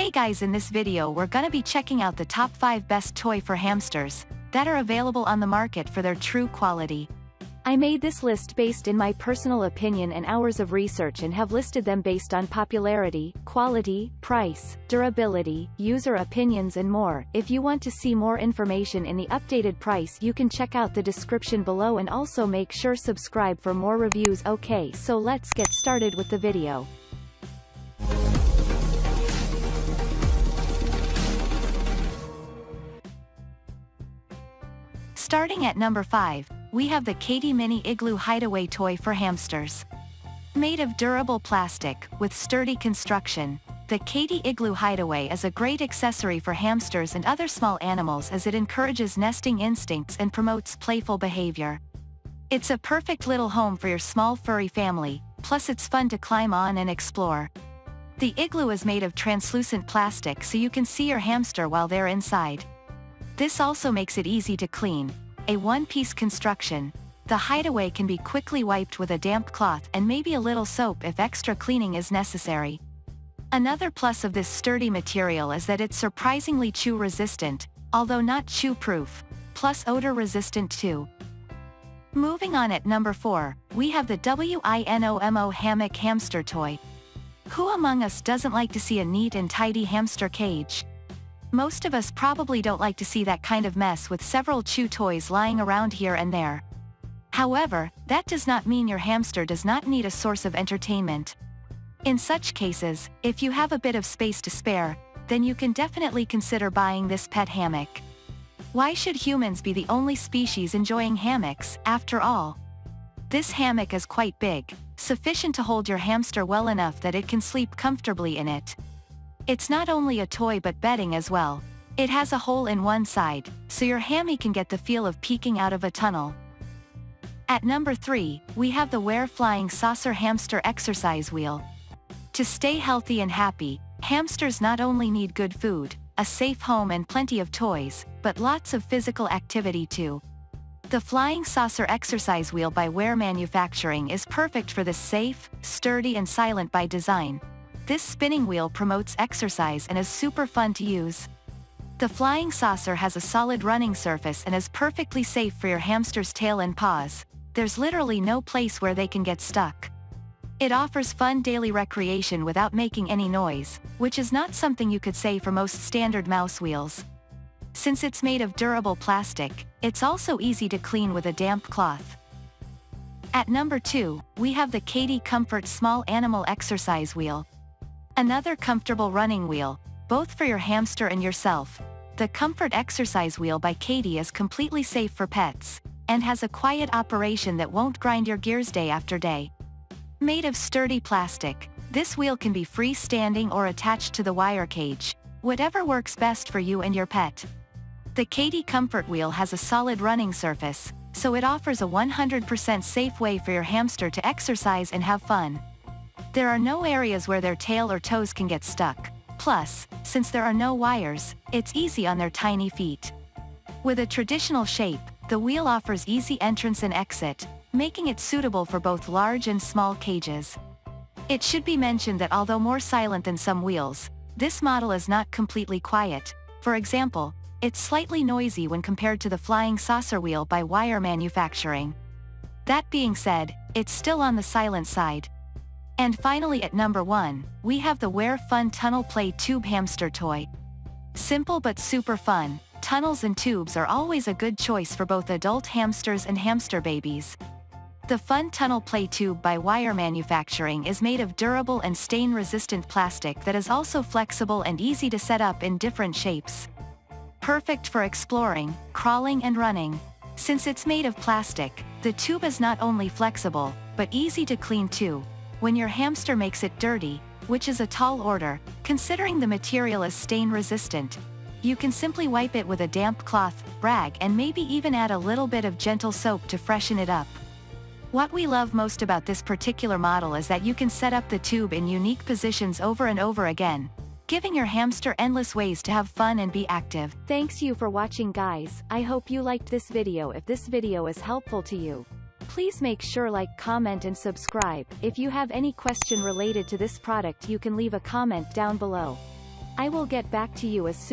Hey guys, in this video we're gonna be checking out the top 5 best toy for hamsters that are available on the market for their true quality. I made this list based in my personal opinion and hours of research and have listed them based on popularity, quality, price, durability, user opinions and more. If you want to see more information in the updated price, you can check out the description below and also make sure subscribe for more reviews. Okay, so let's get started with the video. Starting at number 5, we have the Katy Mini Igloo Hideaway Toy for Hamsters. Made of durable plastic, with sturdy construction, the Katy Igloo Hideaway is a great accessory for hamsters and other small animals as it encourages nesting instincts and promotes playful behavior. It's a perfect little home for your small furry family, plus it's fun to climb on and explore. The Igloo is made of translucent plastic so you can see your hamster while they're inside. This also makes it easy to clean. A one-piece construction, the Hideaway can be quickly wiped with a damp cloth and maybe a little soap if extra cleaning is necessary. Another plus of this sturdy material is that it's surprisingly chew-resistant, although not chew-proof, plus odor-resistant too. Moving on at number 4, we have the WINOMO Hammock Hamster Toy. Who among us doesn't like to see a neat and tidy hamster cage? Most of us probably don't like to see that kind of mess with several chew toys lying around here and there. However, that does not mean your hamster does not need a source of entertainment. In such cases, if you have a bit of space to spare, then you can definitely consider buying this pet hammock. Why should humans be the only species enjoying hammocks, after all? This hammock is quite big, sufficient to hold your hamster well enough that it can sleep comfortably in it. It's not only a toy but bedding as well. It has a hole in one side, so your hammy can get the feel of peeking out of a tunnel. At number 3, we have the Ware Flying Saucer Hamster Exercise Wheel. To stay healthy and happy, hamsters not only need good food, a safe home and plenty of toys, but lots of physical activity too. The Flying Saucer Exercise Wheel by Ware Manufacturing is perfect for this safe, sturdy and silent by design. This spinning wheel promotes exercise and is super fun to use. The flying saucer has a solid running surface and is perfectly safe for your hamster's tail and paws. There's literally no place where they can get stuck. It offers fun daily recreation without making any noise, which is not something you could say for most standard mouse wheels. Since it's made of durable plastic, it's also easy to clean with a damp cloth. At number 2, we have the Katy Comfort Small Animal Exercise Wheel. Another comfortable running wheel, both for your hamster and yourself. The Comfort Exercise Wheel by Katy is completely safe for pets, and has a quiet operation that won't grind your gears day after day. Made of sturdy plastic, this wheel can be freestanding or attached to the wire cage, whatever works best for you and your pet. The Katy Comfort Wheel has a solid running surface, so it offers a 100% safe way for your hamster to exercise and have fun. There are no areas where their tail or toes can get stuck. Plus, since there are no wires, it's easy on their tiny feet. With a traditional shape, the wheel offers easy entrance and exit, making it suitable for both large and small cages. It should be mentioned that although more silent than some wheels, this model is not completely quiet. For example, it's slightly noisy when compared to the Flying Saucer Wheel by Ware Manufacturing. That being said, it's still on the silent side. And finally at number 1, we have the Ware Fun Tunnel Play Tube Hamster Toy. Simple but super fun, tunnels and tubes are always a good choice for both adult hamsters and hamster babies. The Fun Tunnel Play Tube by Ware Manufacturing is made of durable and stain-resistant plastic that is also flexible and easy to set up in different shapes. Perfect for exploring, crawling and running. Since it's made of plastic, the tube is not only flexible, but easy to clean too. When your hamster makes it dirty, which is a tall order, considering the material is stain-resistant, you can simply wipe it with a damp cloth, rag and maybe even add a little bit of gentle soap to freshen it up. What we love most about this particular model is that you can set up the tube in unique positions over and over again, giving your hamster endless ways to have fun and be active. Thanks you for watching guys, I hope you liked this video. If this video is helpful to you, please make sure like, comment and subscribe. If you have any question related to this product you can leave a comment down below. I will get back to you as soon